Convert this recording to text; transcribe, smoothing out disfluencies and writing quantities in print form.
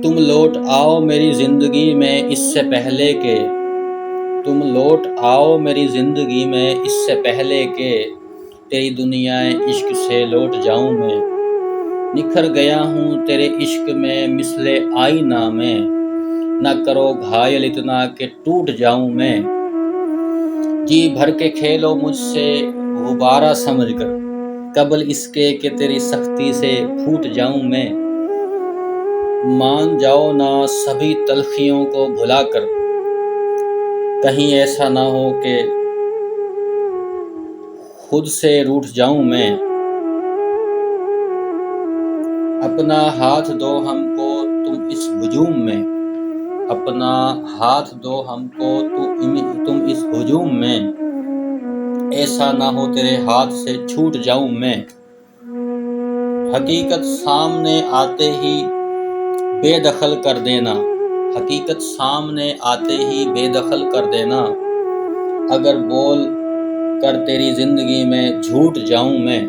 तुम लौट आओ मेरी ज़िंदगी में इससे पहले के तुम लौट आओ मेरी ज़िंदगी में इससे पहले के तेरी दुनियाए इश्क से लौट जाऊं मैं। निखर गया हूँ तेरे इश्क में मिसले आईना में, न करो घायल इतना कि टूट जाऊं मैं। जी भर के खेलो मुझसे गुब्बारा समझकर, कबल इसके कि तेरी सख्ती से फूट जाऊं मैं। मान जाओ ना सभी तलखियों को भुलाकर, कहीं ऐसा ना हो कि खुद से रूठ जाऊं मैं। अपना हाथ दो हमको तुम इस हुजूम में, अपना हाथ दो हमको तुम इस हुजूम में। ऐसा ना हो तेरे हाथ से छूट जाऊं मैं। हकीकत सामने आते ही बेदखल कर देना, हकीकत सामने आते ही बेदखल कर देना। अगर बोल कर तेरी ज़िंदगी में झूठ जाऊं मैं।